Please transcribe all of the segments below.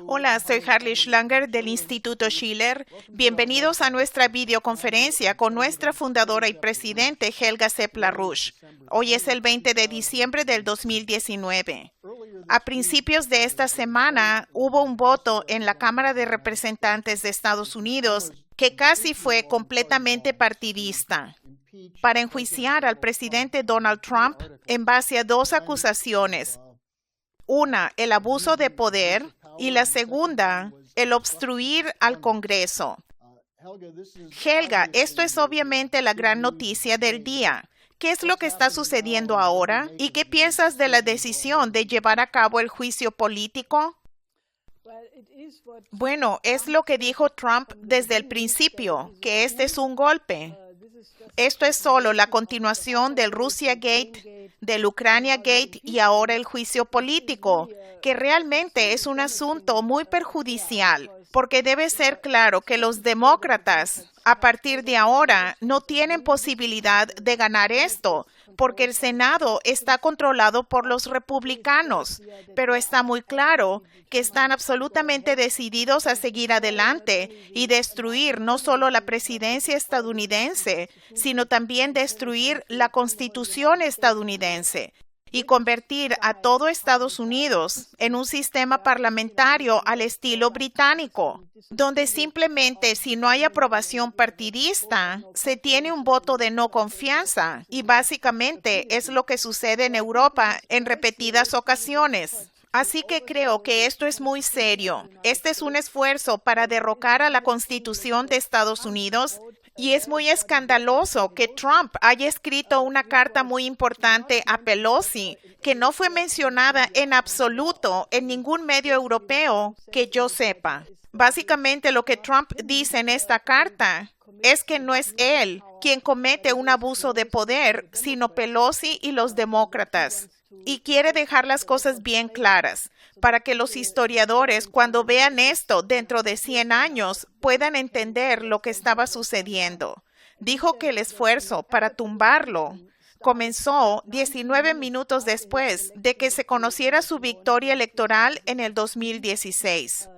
Hola, soy Harley Schlanger del Instituto Schiller. Bienvenidos a nuestra videoconferencia con nuestra fundadora y presidente Helga Sepp-LaRouche. Hoy es el 20 de diciembre del 2019. A principios de esta semana hubo un voto en la Cámara de Representantes de Estados Unidos que casi fue completamente partidista para enjuiciar al presidente Donald Trump en base a dos acusaciones. Una, el abuso de poder, y la segunda, el obstruir al Congreso. Helga, esto es obviamente la gran noticia del día. ¿Qué es lo que está sucediendo ahora? ¿Y qué piensas de la decisión de llevar a cabo el juicio político? Bueno, es lo que dijo Trump desde el principio, que este es un golpe. Esto es solo la continuación del Russia Gate, del Ucrania Gate y ahora el juicio político, que realmente es un asunto muy perjudicial, porque debe ser claro que los demócratas, a partir de ahora, no tienen posibilidad de ganar esto, porque el Senado está controlado por los republicanos, pero está muy claro que están absolutamente decididos a seguir adelante y destruir no solo la presidencia estadounidense, sino también destruir la Constitución estadounidense y convertir a todo Estados Unidos en un sistema parlamentario al estilo británico, donde simplemente si no hay aprobación partidista, se tiene un voto de no confianza y básicamente es lo que sucede en Europa en repetidas ocasiones. Así que creo que esto es muy serio. Este es un esfuerzo para derrocar a la Constitución de Estados Unidos. Y es muy escandaloso que Trump haya escrito una carta muy importante a Pelosi, que no fue mencionada en absoluto en ningún medio europeo que yo sepa. Básicamente lo que Trump dice en esta carta es que no es él quien comete un abuso de poder, sino Pelosi y los demócratas. Y quiere dejar las cosas bien claras, para que los historiadores, cuando vean esto dentro de 100 años, puedan entender lo que estaba sucediendo. Dijo que el esfuerzo para tumbarlo comenzó 19 minutos después de que se conociera su victoria electoral en el 2016.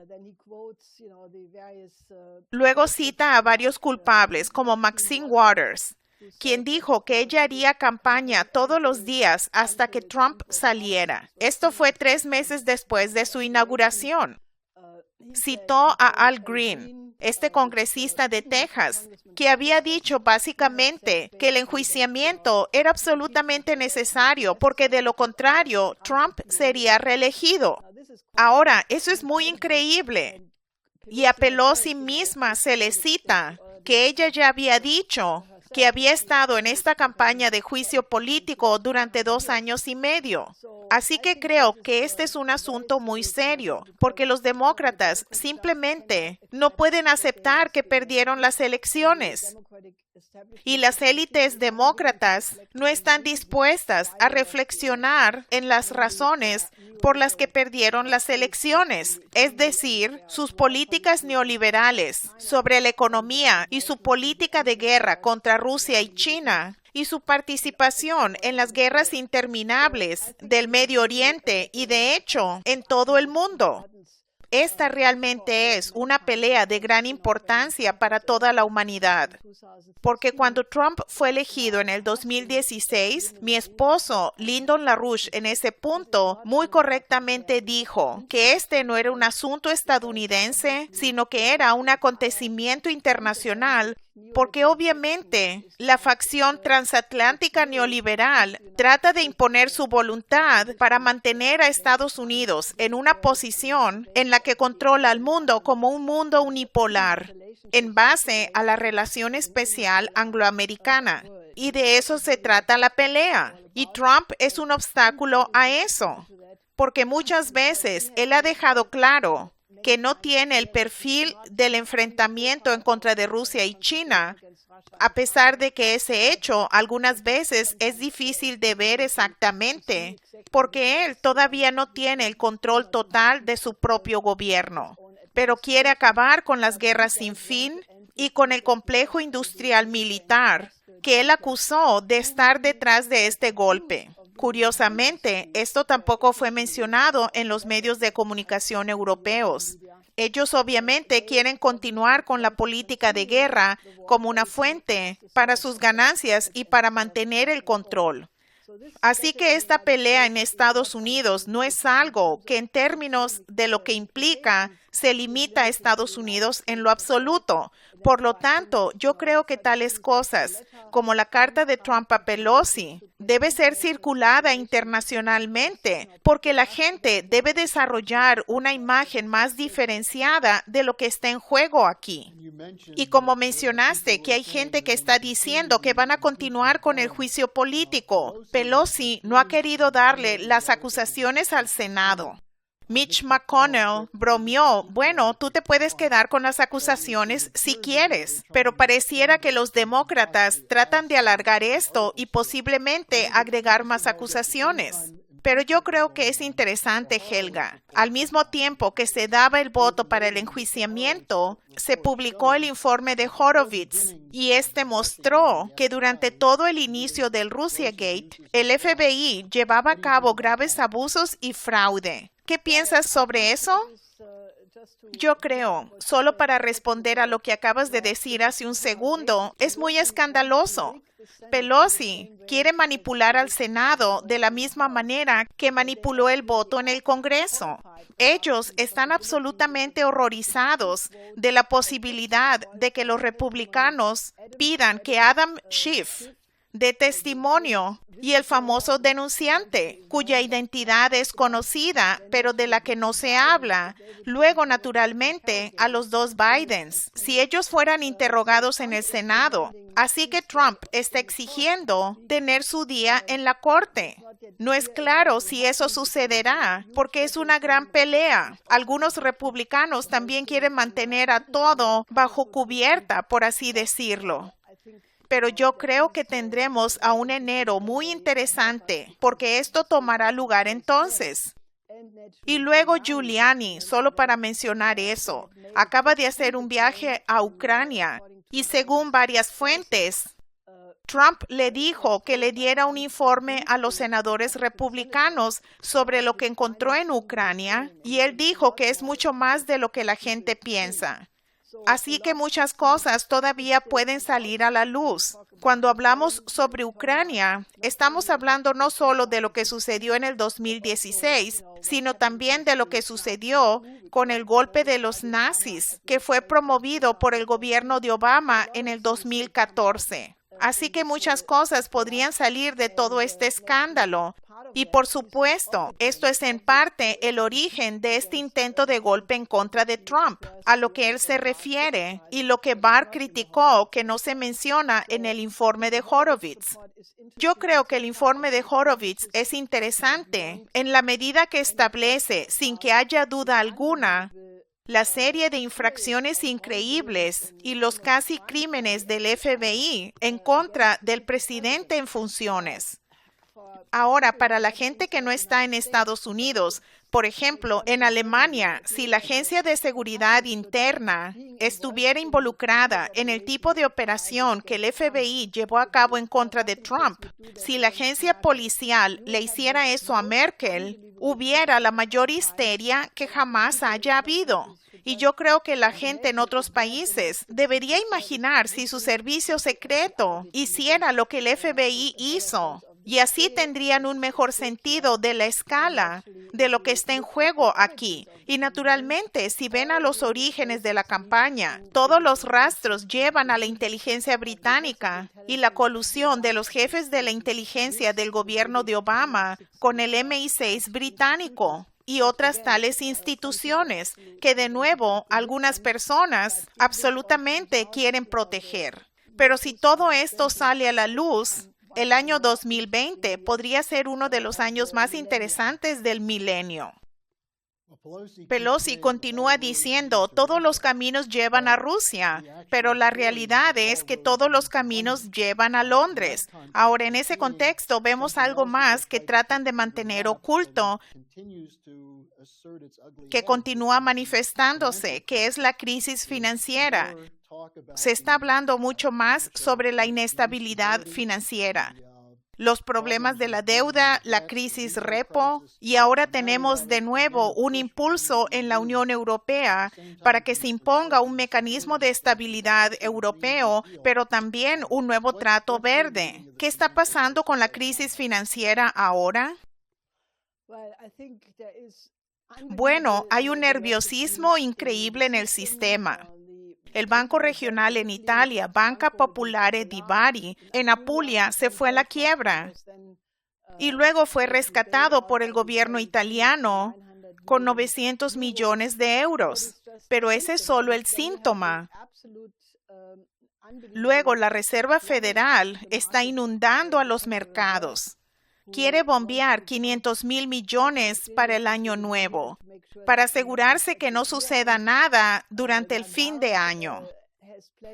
Luego cita a varios culpables, como Maxine Waters, quien dijo que ella haría campaña todos los días hasta que Trump saliera. Esto fue 3 meses después de su inauguración. Citó a Al Green, este congresista de Texas, que había dicho básicamente que el enjuiciamiento era absolutamente necesario porque de lo contrario Trump sería reelegido. Ahora, eso es muy increíble. Y a Pelosi misma se le cita que ella ya había dicho que había estado en esta campaña de juicio político durante 2 años y medio. Así que creo que este es un asunto muy serio, porque los demócratas simplemente no pueden aceptar que perdieron las elecciones. Y las élites demócratas no están dispuestas a reflexionar en las razones por las que perdieron las elecciones, es decir, sus políticas neoliberales sobre la economía y su política de guerra contra Rusia y China, y su participación en las guerras interminables del Medio Oriente y, de hecho, en todo el mundo. Esta realmente es una pelea de gran importancia para toda la humanidad, porque cuando Trump fue elegido en el 2016, mi esposo, Lyndon LaRouche, en ese punto, muy correctamente dijo que este no era un asunto estadounidense, sino que era un acontecimiento internacional, porque obviamente la facción transatlántica neoliberal trata de imponer su voluntad para mantener a Estados Unidos en una posición en la que controla al mundo como un mundo unipolar, en base a la relación especial angloamericana. Y de eso se trata la pelea. Y Trump es un obstáculo a eso, porque muchas veces él ha dejado claro que no tiene el perfil del enfrentamiento en contra de Rusia y China, a pesar de que ese hecho algunas veces es difícil de ver exactamente, porque él todavía no tiene el control total de su propio gobierno, pero quiere acabar con las guerras sin fin y con el complejo industrial militar que él acusó de estar detrás de este golpe. Curiosamente, esto tampoco fue mencionado en los medios de comunicación europeos. Ellos obviamente quieren continuar con la política de guerra como una fuente para sus ganancias y para mantener el control. Así que esta pelea en Estados Unidos no es algo que en términos de lo que implica se limita a Estados Unidos en lo absoluto. Por lo tanto, yo creo que tales cosas, como la carta de Trump a Pelosi, debe ser circulada internacionalmente, porque la gente debe desarrollar una imagen más diferenciada de lo que está en juego aquí. Y como mencionaste, que hay gente que está diciendo que van a continuar con el juicio político. Pelosi no ha querido darle las acusaciones al Senado. Mitch McConnell bromeó, bueno, tú te puedes quedar con las acusaciones si quieres, pero pareciera que los demócratas tratan de alargar esto y posiblemente agregar más acusaciones. Pero yo creo que es interesante, Helga. Al mismo tiempo que se daba el voto para el enjuiciamiento, se publicó el informe de Horowitz y este mostró que durante todo el inicio del Russiagate, el FBI llevaba a cabo graves abusos y fraude. ¿Qué piensas sobre eso? Yo creo, solo para responder a lo que acabas de decir hace un segundo, es muy escandaloso. Pelosi quiere manipular al Senado de la misma manera que manipuló el voto en el Congreso. Ellos están absolutamente horrorizados de la posibilidad de que los republicanos pidan que Adam Schiff dé testimonio y el famoso denunciante, cuya identidad es conocida, pero de la que no se habla. Luego, naturalmente, a los dos Bidens, si ellos fueran interrogados en el Senado. Así que Trump está exigiendo tener su día en la corte. No es claro si eso sucederá, porque es una gran pelea. Algunos republicanos también quieren mantener a todo bajo cubierta, por así decirlo. Pero yo creo que tendremos a un enero muy interesante, porque esto tomará lugar entonces. Y luego Giuliani, solo para mencionar eso, acaba de hacer un viaje a Ucrania y según varias fuentes, Trump le dijo que le diera un informe a los senadores republicanos sobre lo que encontró en Ucrania y él dijo que es mucho más de lo que la gente piensa. Así que muchas cosas todavía pueden salir a la luz. Cuando hablamos sobre Ucrania, estamos hablando no solo de lo que sucedió en el 2016, sino también de lo que sucedió con el golpe de los nazis, que fue promovido por el gobierno de Obama en el 2014. Así que muchas cosas podrían salir de todo este escándalo. Y por supuesto, esto es en parte el origen de este intento de golpe en contra de Trump, a lo que él se refiere y lo que Barr criticó que no se menciona en el informe de Horowitz. Yo creo que el informe de Horowitz es interesante en la medida que establece, sin que haya duda alguna, la serie de infracciones increíbles y los casi crímenes del FBI en contra del presidente en funciones. Ahora, para la gente que no está en Estados Unidos, por ejemplo, en Alemania, si la Agencia de Seguridad Interna estuviera involucrada en el tipo de operación que el FBI llevó a cabo en contra de Trump, si la agencia policial le hiciera eso a Merkel, hubiera la mayor histeria que jamás haya habido. Y yo creo que la gente en otros países debería imaginar si su servicio secreto hiciera lo que el FBI hizo. Y así tendrían un mejor sentido de la escala de lo que está en juego aquí. Y naturalmente, si ven a los orígenes de la campaña, todos los rastros llevan a la inteligencia británica y la colusión de los jefes de la inteligencia del gobierno de Obama con el MI6 británico y otras tales instituciones que, de nuevo, algunas personas absolutamente quieren proteger. Pero si todo esto sale a la luz, el año 2020 podría ser uno de los años más interesantes del milenio. Pelosi continúa diciendo, todos los caminos llevan a Rusia, pero la realidad es que todos los caminos llevan a Londres. Ahora, en ese contexto, vemos algo más que tratan de mantener oculto, que continúa manifestándose, que es la crisis financiera. Se está hablando mucho más sobre la inestabilidad financiera. los problemas de la deuda, la crisis repo, y ahora tenemos de nuevo un impulso en la Unión Europea para que se imponga un mecanismo de estabilidad europeo, pero también un nuevo trato verde. ¿Qué está pasando con la crisis financiera ahora? Bueno, hay un nerviosismo increíble en el sistema. El Banco Regional en Italia, Banca Popolare di Bari, en Apulia, se fue a la quiebra y luego fue rescatado por el gobierno italiano con 900 millones de euros. Pero ese es solo el síntoma. Luego, la Reserva Federal está inundando a los mercados. Quiere bombear 500,000 millones para el año nuevo, para asegurarse que no suceda nada durante el fin de año.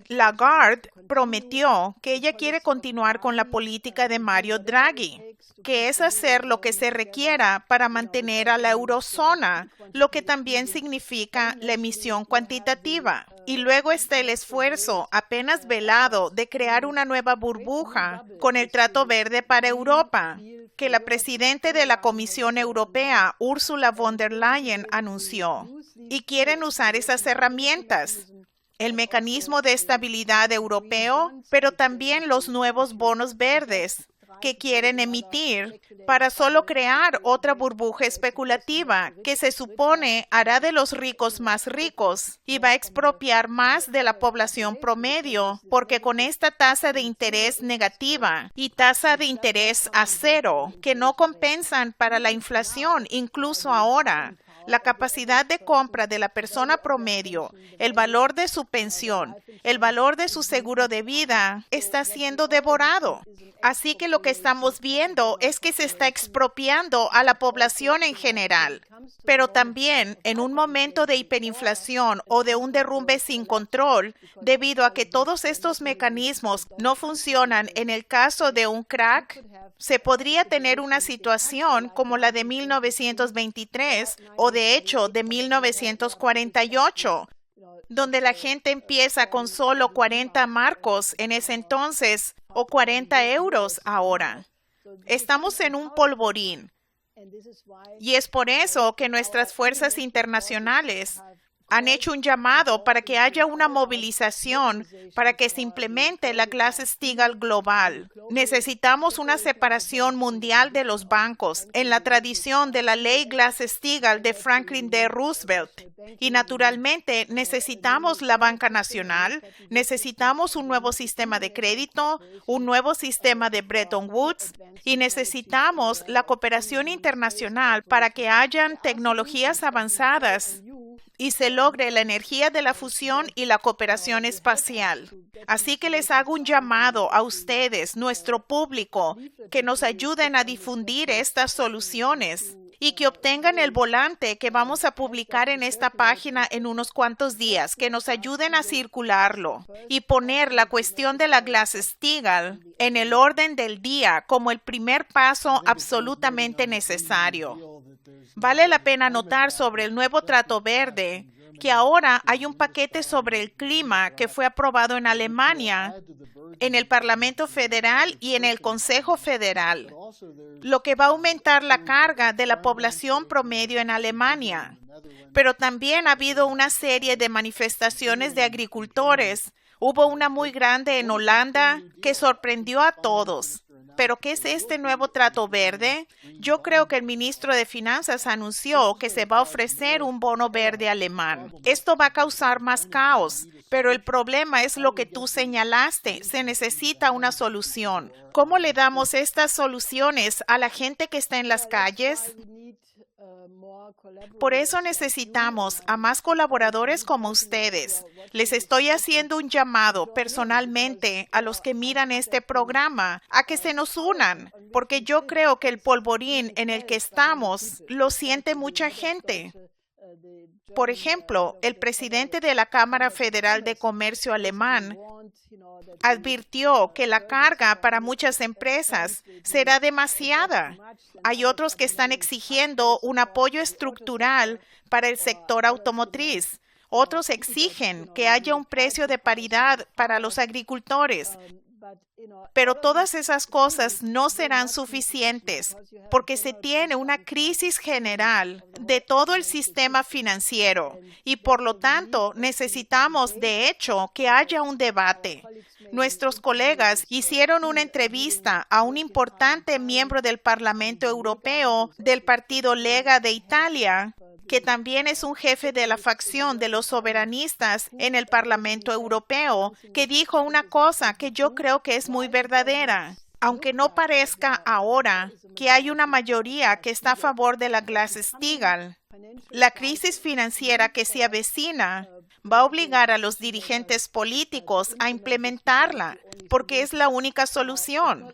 Lagarde prometió que ella quiere continuar con la política de Mario Draghi, que es hacer lo que se requiera para mantener a la eurozona, lo que también significa la emisión cuantitativa. Y luego está el esfuerzo apenas velado de crear una nueva burbuja con el Trato Verde para Europa, que la presidenta de la Comisión Europea, Ursula von der Leyen, anunció. Y quieren usar esas herramientas. El mecanismo de estabilidad europeo, pero también los nuevos bonos verdes que quieren emitir para solo crear otra burbuja especulativa que se supone hará de los ricos más ricos y va a expropiar más de la población promedio, porque con esta tasa de interés negativa y tasa de interés a cero que no compensan para la inflación incluso ahora, la capacidad de compra de la persona promedio, el valor de su pensión, el valor de su seguro de vida está siendo devorado. Así que lo que estamos viendo es que se está expropiando a la población en general. Pero también en un momento de hiperinflación o de un derrumbe sin control, debido a que todos estos mecanismos no funcionan en el caso de un crack, se podría tener una situación como la de 1923 o de hecho de 1948, donde la gente empieza con solo 40 marcos en ese entonces o 40 euros ahora. Estamos en un polvorín. Y es por eso que nuestras fuerzas internacionales han hecho un llamado para que haya una movilización para que se implemente la Glass-Steagall global. Necesitamos una separación mundial de los bancos en la tradición de la ley Glass-Steagall de Franklin D. Roosevelt. Y naturalmente necesitamos la banca nacional, necesitamos un nuevo sistema de crédito, un nuevo sistema de Bretton Woods y necesitamos la cooperación internacional para que hayan tecnologías avanzadas y se logre la energía de la fusión y la cooperación espacial. Así que les hago un llamado a ustedes, nuestro público, que nos ayuden a difundir estas soluciones y que obtengan el volante que vamos a publicar en esta página en unos cuantos días, que nos ayuden a circularlo y poner la cuestión de la Glass-Steagall en el orden del día como el primer paso absolutamente necesario. Vale la pena notar sobre el nuevo Trato Verde que ahora hay un paquete sobre el clima que fue aprobado en Alemania, en el Parlamento Federal y en el Consejo Federal, lo que va a aumentar la carga de la población promedio en Alemania. Pero también ha habido una serie de manifestaciones de agricultores. Hubo una muy grande en Holanda que sorprendió a todos. ¿Pero qué es este nuevo Trato Verde? Yo creo que el ministro de Finanzas anunció que se va a ofrecer un bono verde alemán. Esto va a causar más caos, pero el problema es lo que tú señalaste. Se necesita una solución. ¿Cómo le damos estas soluciones a la gente que está en las calles? Por eso necesitamos a más colaboradores como ustedes. Les estoy haciendo un llamado personalmente a los que miran este programa a que se nos unan, porque yo creo que el polvorín en el que estamos lo siente mucha gente. Por ejemplo, el presidente de la Cámara Federal de Comercio alemán advirtió que la carga para muchas empresas será demasiada. Hay otros que están exigiendo un apoyo estructural para el sector automotriz. Otros exigen que haya un precio de paridad para los agricultores. Pero todas esas cosas no serán suficientes porque se tiene una crisis general de todo el sistema financiero y por lo tanto necesitamos de hecho que haya un debate. Nuestros colegas hicieron una entrevista a un importante miembro del Parlamento Europeo del partido Lega de Italia, que también es un jefe de la facción de los soberanistas en el Parlamento Europeo, que dijo una cosa que yo creo que es muy verdadera. Aunque no parezca ahora que hay una mayoría que está a favor de la Glass-Steagall, la crisis financiera que se avecina va a obligar a los dirigentes políticos a implementarla, porque es la única solución.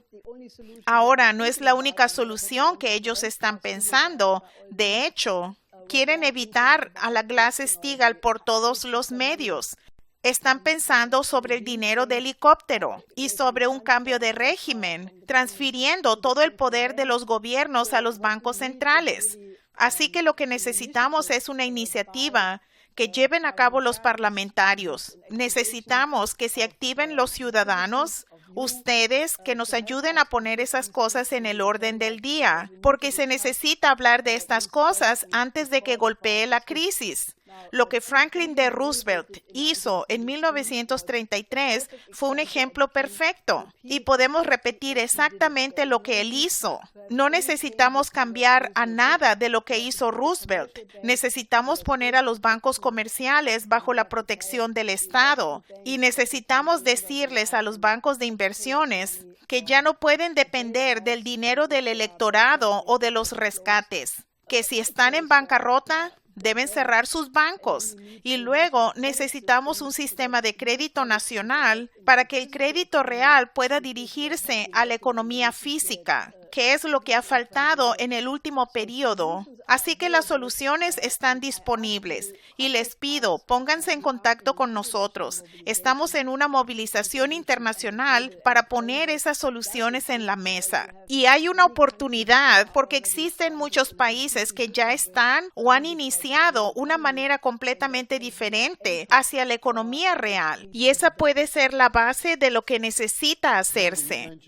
Ahora, no es la única solución que ellos están pensando. De hecho, quieren evitar a la Glass-Steagall por todos los medios. Están pensando sobre el dinero de helicóptero y sobre un cambio de régimen, transfiriendo todo el poder de los gobiernos a los bancos centrales. Así que lo que necesitamos es una iniciativa que lleven a cabo los parlamentarios. Necesitamos que se activen los ciudadanos, ustedes, que nos ayuden a poner esas cosas en el orden del día, porque se necesita hablar de estas cosas antes de que golpee la crisis. Lo que Franklin D. Roosevelt hizo en 1933 fue un ejemplo perfecto y podemos repetir exactamente lo que él hizo. No necesitamos cambiar a nada de lo que hizo Roosevelt. Necesitamos poner a los bancos comerciales bajo la protección del Estado y necesitamos decirles a los bancos de inversiones que ya no pueden depender del dinero del electorado o de los rescates, que si están en bancarrota, deben cerrar sus bancos y luego necesitamos un sistema de crédito nacional para que el crédito real pueda dirigirse a la economía física, que es lo que ha faltado en el último periodo. Así que las soluciones están disponibles y les pido, pónganse en contacto con nosotros. Estamos en una movilización internacional para poner esas soluciones en la mesa. Y hay una oportunidad porque existen muchos países que ya están o han iniciado una manera completamente diferente hacia la economía real. Y esa puede ser la base de lo que necesita hacerse.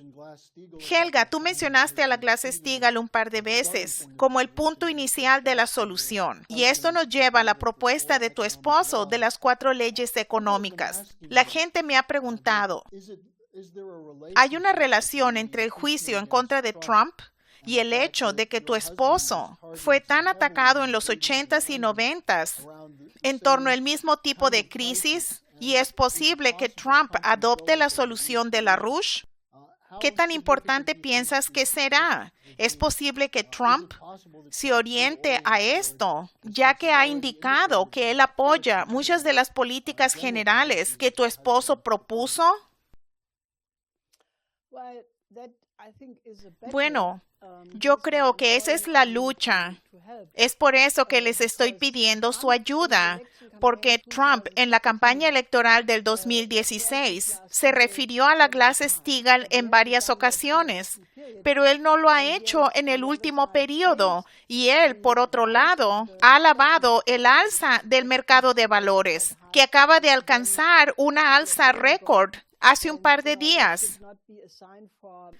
Helga, tú mencionaste a la Glass-Steagall un par de veces como el punto inicial de la solución. Y esto nos lleva a la propuesta de tu esposo de las 4 leyes económicas. La gente me ha preguntado, ¿hay una relación entre el juicio en contra de Trump y el hecho de que tu esposo fue tan atacado en los 80s y 90s en torno al mismo tipo de crisis? ¿Y es posible que Trump adopte la solución de LaRouche? ¿Qué tan importante piensas que será? ¿Es posible que Trump se oriente a esto, ya que ha indicado que él apoya muchas de las políticas generales que tu esposo propuso? Bueno, yo creo que esa es la lucha. Es por eso que les estoy pidiendo su ayuda, porque Trump en la campaña electoral del 2016 se refirió a la Glass-Steagall en varias ocasiones, pero él no lo ha hecho en el último periodo y él, por otro lado, ha alabado el alza del mercado de valores, que acaba de alcanzar una alza récord hace un par de días.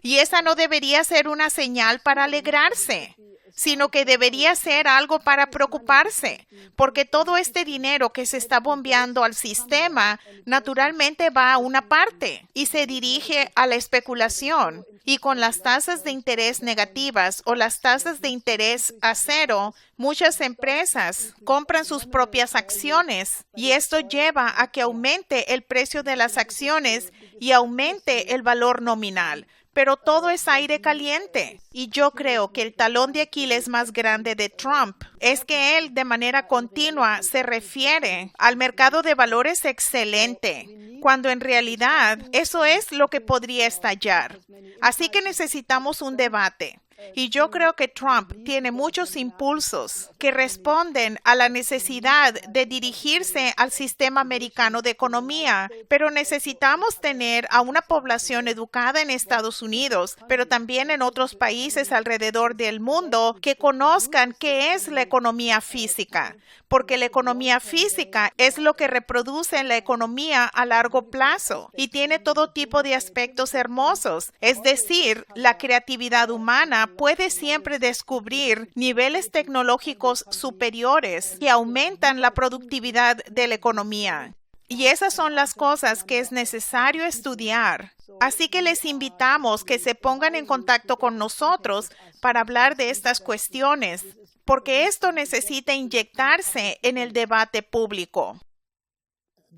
Y esa no debería ser una señal para alegrarse, sino que debería ser algo para preocuparse, porque todo este dinero que se está bombeando al sistema naturalmente va a una parte y se dirige a la especulación. Y con las tasas de interés negativas o las tasas de interés a cero, muchas empresas compran sus propias acciones y esto lleva a que aumente el precio de las acciones y aumente el valor nominal. Pero todo es aire caliente. Y yo creo que el talón de Aquiles más grande de Trump es que él de manera continua se refiere al mercado de valores excelente, cuando en realidad eso es lo que podría estallar. Así que necesitamos un debate. Y yo creo que Trump tiene muchos impulsos que responden a la necesidad de dirigirse al sistema americano de economía, pero necesitamos tener a una población educada en Estados Unidos, pero también en otros países alrededor del mundo que conozcan qué es la economía física, porque la economía física es lo que reproduce la economía a largo plazo y tiene todo tipo de aspectos hermosos. Es decir, la creatividad humana puede siempre descubrir niveles tecnológicos superiores que aumentan la productividad de la economía. Y esas son las cosas que es necesario estudiar. Así que les invitamos que se pongan en contacto con nosotros para hablar de estas cuestiones, porque esto necesita inyectarse en el debate público.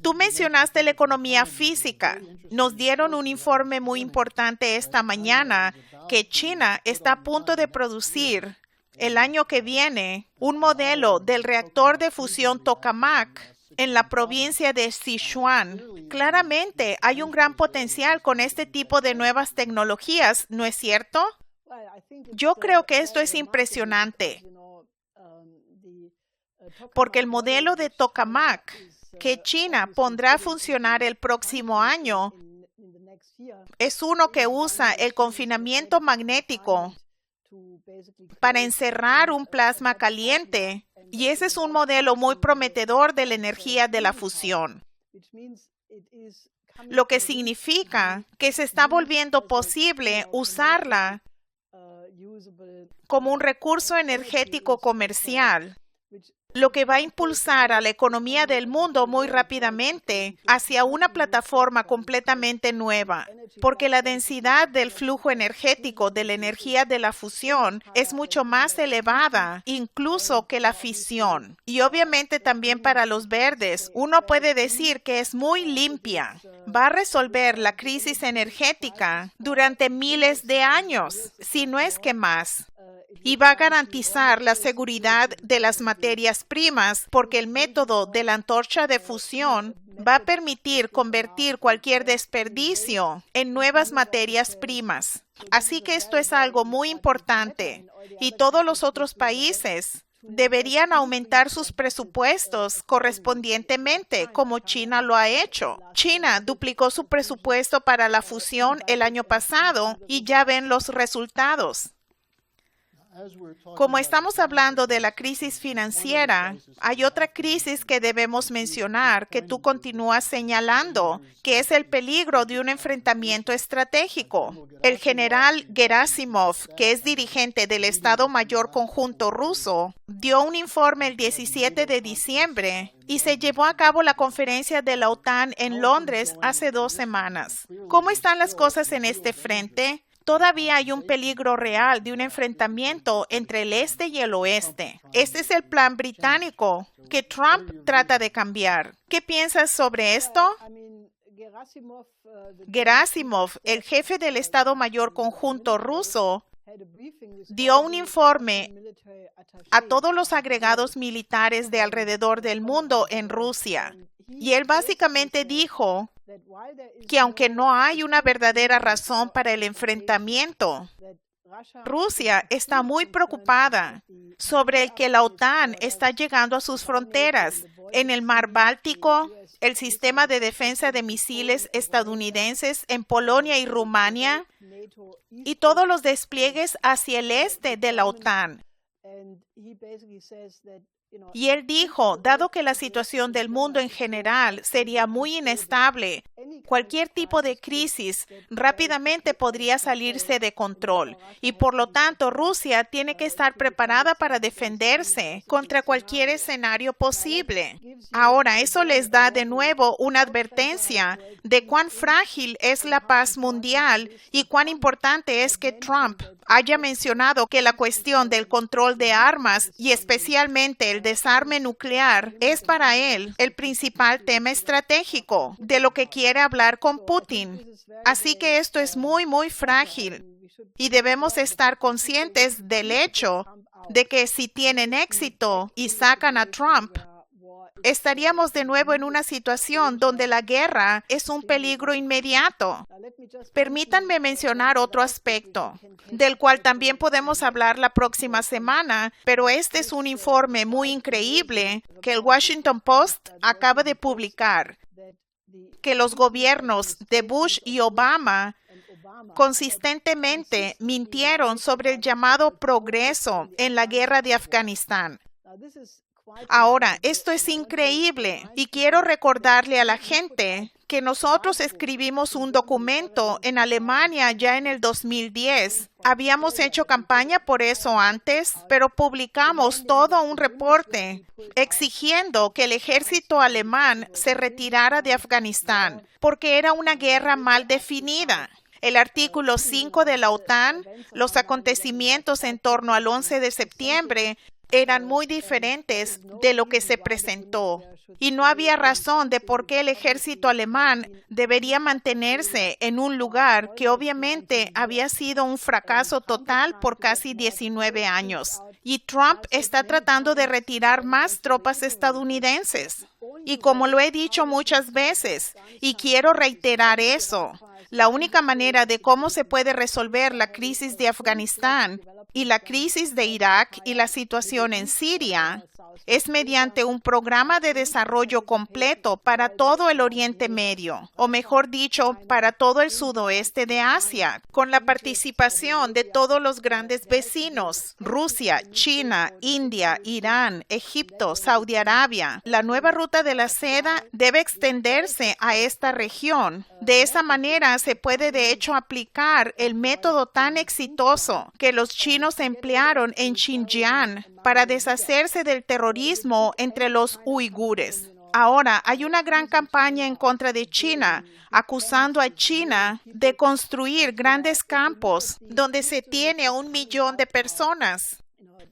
Tú mencionaste la economía física. Nos dieron un informe muy importante esta mañana que China está a punto de producir el año que viene un modelo del reactor de fusión tokamak en la provincia de Sichuan. Claramente hay un gran potencial con este tipo de nuevas tecnologías, ¿no es cierto? Yo creo que esto es impresionante, porque el modelo de tokamak que China pondrá a funcionar el próximo año es uno que usa el confinamiento magnético para encerrar un plasma caliente, y ese es un modelo muy prometedor de la energía de la fusión, lo que significa que se está volviendo posible usarla como un recurso energético comercial, lo que va a impulsar a la economía del mundo muy rápidamente hacia una plataforma completamente nueva, porque la densidad del flujo energético de la energía de la fusión es mucho más elevada, incluso que la fisión. Y obviamente también para los verdes, uno puede decir que es muy limpia. Va a resolver la crisis energética durante miles de años, si no es que más. Y va a garantizar la seguridad de las materias primas, porque el método de la antorcha de fusión va a permitir convertir cualquier desperdicio en nuevas materias primas. Así que esto es algo muy importante, y todos los otros países deberían aumentar sus presupuestos correspondientemente, como China lo ha hecho. China duplicó su presupuesto para la fusión el año pasado y ya ven los resultados. Como estamos hablando de la crisis financiera, hay otra crisis que debemos mencionar que tú continúas señalando, que es el peligro de un enfrentamiento estratégico. El general Gerasimov, que es dirigente del Estado Mayor Conjunto ruso, dio un informe el 17 de diciembre y se llevó a cabo la conferencia de la OTAN en Londres hace 2 semanas. ¿Cómo están las cosas en este frente? Todavía hay un peligro real de un enfrentamiento entre el este y el oeste. Este es el plan británico que Trump trata de cambiar. ¿Qué piensas sobre esto? Gerasimov, el jefe del Estado Mayor Conjunto ruso, dio un informe a todos los agregados militares de alrededor del mundo en Rusia. Y él básicamente dijo que aunque no hay una verdadera razón para el enfrentamiento, Rusia está muy preocupada sobre el que la OTAN está llegando a sus fronteras en el Mar Báltico, el sistema de defensa de misiles estadounidenses en Polonia y Rumania y todos los despliegues hacia el este de la OTAN. Y él dijo, dado que la situación del mundo en general sería muy inestable, cualquier tipo de crisis rápidamente podría salirse de control y por lo tanto Rusia tiene que estar preparada para defenderse contra cualquier escenario posible. Ahora, eso les da de nuevo una advertencia de cuán frágil es la paz mundial y cuán importante es que Trump haya mencionado que la cuestión del control de armas y especialmente el desarme nuclear es para él el principal tema estratégico de lo que quiere hablar con Putin. Así que esto es muy, muy frágil y debemos estar conscientes del hecho de que si tienen éxito y sacan a Trump, estaríamos de nuevo en una situación donde la guerra es un peligro inmediato. Permítanme mencionar otro aspecto, del cual también podemos hablar la próxima semana, pero este es un informe muy increíble que el Washington Post acaba de publicar, que los gobiernos de Bush y Obama consistentemente mintieron sobre el llamado progreso en la guerra de Afganistán. Ahora, esto es increíble y quiero recordarle a la gente que nosotros escribimos un documento en Alemania ya en el 2010. Habíamos hecho campaña por eso antes, pero publicamos todo un reporte exigiendo que el ejército alemán se retirara de Afganistán porque era una guerra mal definida. El artículo 5 de la OTAN, los acontecimientos en torno al 11 de septiembre, eran muy diferentes de lo que se presentó. Y no había razón de por qué el ejército alemán debería mantenerse en un lugar que obviamente había sido un fracaso total por casi 19 años. Y Trump está tratando de retirar más tropas estadounidenses. Y como lo he dicho muchas veces, y quiero reiterar eso, la única manera de cómo se puede resolver la crisis de Afganistán y la crisis de Irak y la situación en Siria es mediante un programa de desarrollo completo para todo el Oriente Medio, o mejor dicho, para todo el sudoeste de Asia, con la participación de todos los grandes vecinos, Rusia, China, India, Irán, Egipto, Saudi Arabia. La nueva ruta de la seda debe extenderse a esta región. De esa manera se puede de hecho aplicar el método tan exitoso que los chinos emplearon en Xinjiang para deshacerse del terrorismo entre los uigures. Ahora, hay una gran campaña en contra de China, acusando a China de construir grandes campos donde se tiene a 1 millón de personas.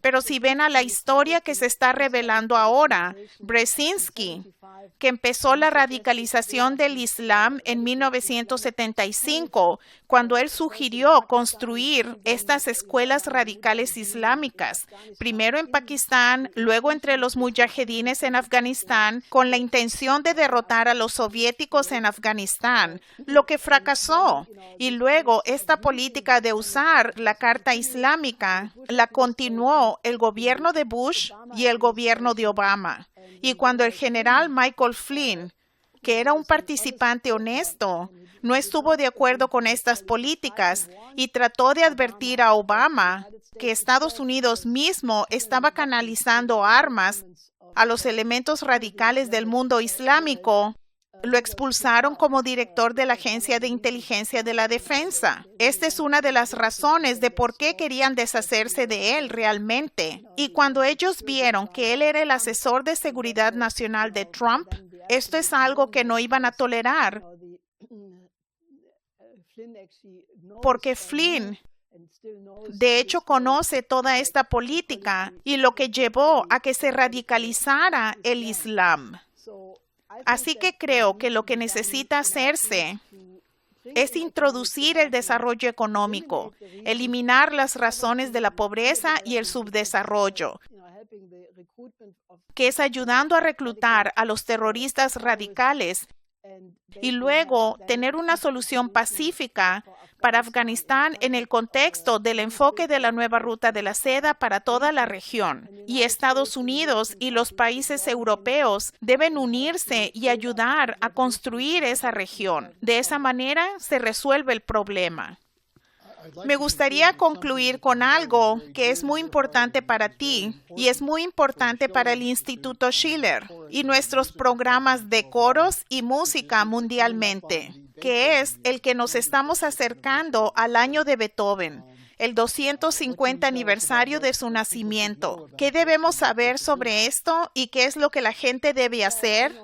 Pero si ven a la historia que se está revelando ahora, Brzezinski, que empezó la radicalización del Islam en 1975, cuando él sugirió construir estas escuelas radicales islámicas, primero en Pakistán, luego entre los mujahedines en Afganistán, con la intención de derrotar a los soviéticos en Afganistán, lo que fracasó. Y luego esta política de usar la Carta Islámica la continuó el gobierno de Bush y el gobierno de Obama. Y cuando el general Michael Flynn, que era un participante honesto, no estuvo de acuerdo con estas políticas y trató de advertir a Obama que Estados Unidos mismo estaba canalizando armas a los elementos radicales del mundo islámico, lo expulsaron como director de la Agencia de Inteligencia de la Defensa. Esta es una de las razones de por qué querían deshacerse de él realmente. Y cuando ellos vieron que él era el asesor de seguridad nacional de Trump, esto es algo que no iban a tolerar. Porque Flynn, de hecho, conoce toda esta política y lo que llevó a que se radicalizara el Islam. Así que creo que lo que necesita hacerse es introducir el desarrollo económico, eliminar las razones de la pobreza y el subdesarrollo, que es ayudando a reclutar a los terroristas radicales y luego tener una solución pacífica para Afganistán en el contexto del enfoque de la nueva ruta de la seda para toda la región. Y Estados Unidos y los países europeos deben unirse y ayudar a construir esa región. De esa manera se resuelve el problema. Me gustaría concluir con algo que es muy importante para ti y es muy importante para el Instituto Schiller y nuestros programas de coros y música mundialmente, que es el que nos estamos acercando al año de Beethoven, el 250 aniversario de su nacimiento. ¿Qué debemos saber sobre esto y qué es lo que la gente debe hacer?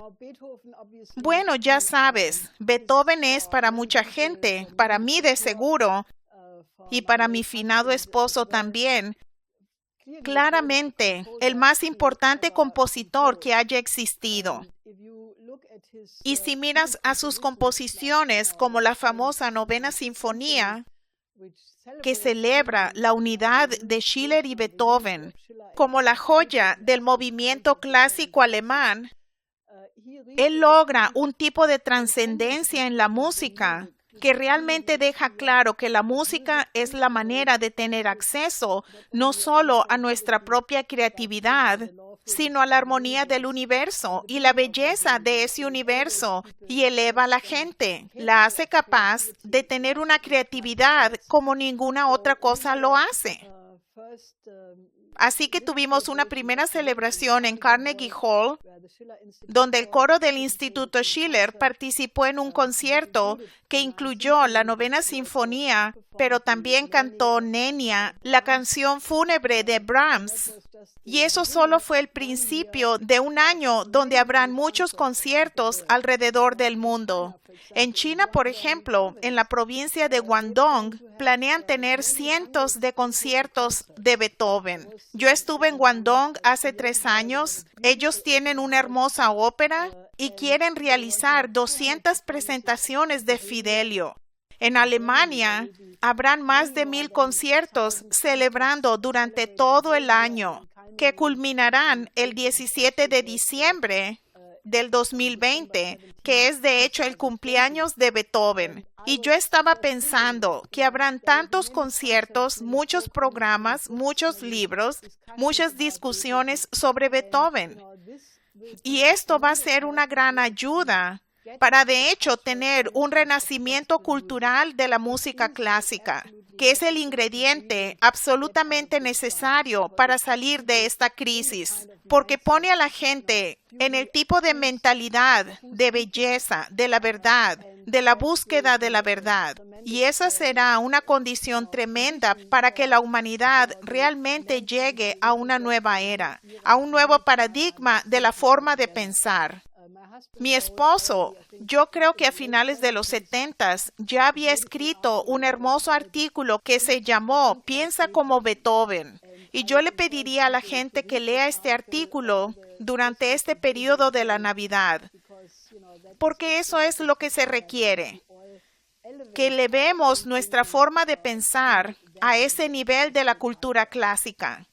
Bueno, ya sabes, Beethoven es para mucha gente, para mí de seguro, y para mi finado esposo también, claramente el más importante compositor que haya existido. Y si miras a sus composiciones como la famosa Novena Sinfonía, que celebra la unidad de Schiller y Beethoven, como la joya del movimiento clásico alemán, él logra un tipo de trascendencia en la música que realmente deja claro que la música es la manera de tener acceso no solo a nuestra propia creatividad, sino a la armonía del universo y la belleza de ese universo, y eleva a la gente, la hace capaz de tener una creatividad como ninguna otra cosa lo hace. Así que tuvimos una primera celebración en Carnegie Hall, donde el coro del Instituto Schiller participó en un concierto que incluyó la Novena Sinfonía, pero también cantó Nenia, la canción fúnebre de Brahms. Y eso solo fue el principio de un año donde habrán muchos conciertos alrededor del mundo. En China, por ejemplo, en la provincia de Guangdong, planean tener cientos de conciertos de Beethoven. Yo estuve en Guangdong hace 3 años. Ellos tienen una hermosa ópera y quieren realizar 200 presentaciones de Fidelio. En Alemania, habrán más de 1,000 conciertos celebrando durante todo el año, que culminarán el 17 de diciembre del 2020, que es de hecho el cumpleaños de Beethoven. Y yo estaba pensando que habrán tantos conciertos, muchos programas, muchos libros, muchas discusiones sobre Beethoven. Y esto va a ser una gran ayuda para de hecho tener un renacimiento cultural de la música clásica, que es el ingrediente absolutamente necesario para salir de esta crisis, porque pone a la gente en el tipo de mentalidad de belleza, de la verdad, de la búsqueda de la verdad. Y esa será una condición tremenda para que la humanidad realmente llegue a una nueva era, a un nuevo paradigma de la forma de pensar. Mi esposo, yo creo que a finales de los 70s ya había escrito un hermoso artículo que se llamó Piensa como Beethoven. Y yo le pediría a la gente que lea este artículo durante este periodo de la Navidad, porque eso es lo que se requiere, que elevemos nuestra forma de pensar a ese nivel de la cultura clásica.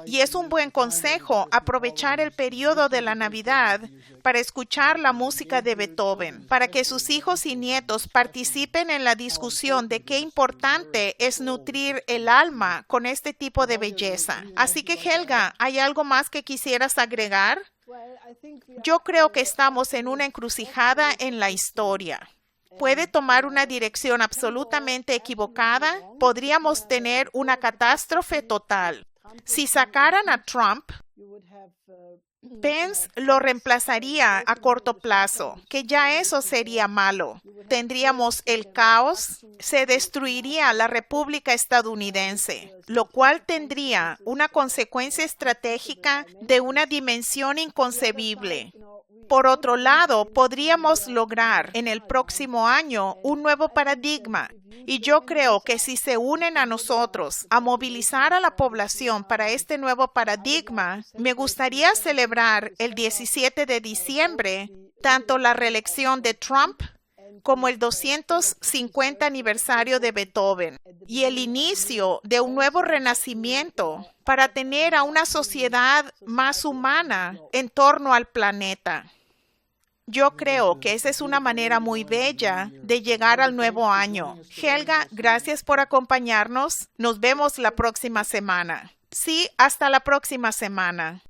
Y es un buen consejo aprovechar el periodo de la Navidad para escuchar la música de Beethoven, para que sus hijos y nietos participen en la discusión de qué importante es nutrir el alma con este tipo de belleza. Así que, Helga, ¿hay algo más que quisieras agregar? Yo creo que estamos en una encrucijada en la historia. Puede tomar una dirección absolutamente equivocada. Podríamos tener una catástrofe total. Si sacaran a Trump, Pence lo reemplazaría a corto plazo, que ya eso sería malo. Tendríamos el caos, se destruiría la República estadounidense, lo cual tendría una consecuencia estratégica de una dimensión inconcebible. Por otro lado, podríamos lograr en el próximo año un nuevo paradigma. Y yo creo que si se unen a nosotros a movilizar a la población para este nuevo paradigma, me gustaría celebrar el 17 de diciembre tanto la reelección de Trump como el 250 aniversario de Beethoven y el inicio de un nuevo renacimiento para tener a una sociedad más humana en torno al planeta. Yo creo que esa es una manera muy bella de llegar al nuevo año. Helga, gracias por acompañarnos. Nos vemos la próxima semana. Sí, hasta la próxima semana.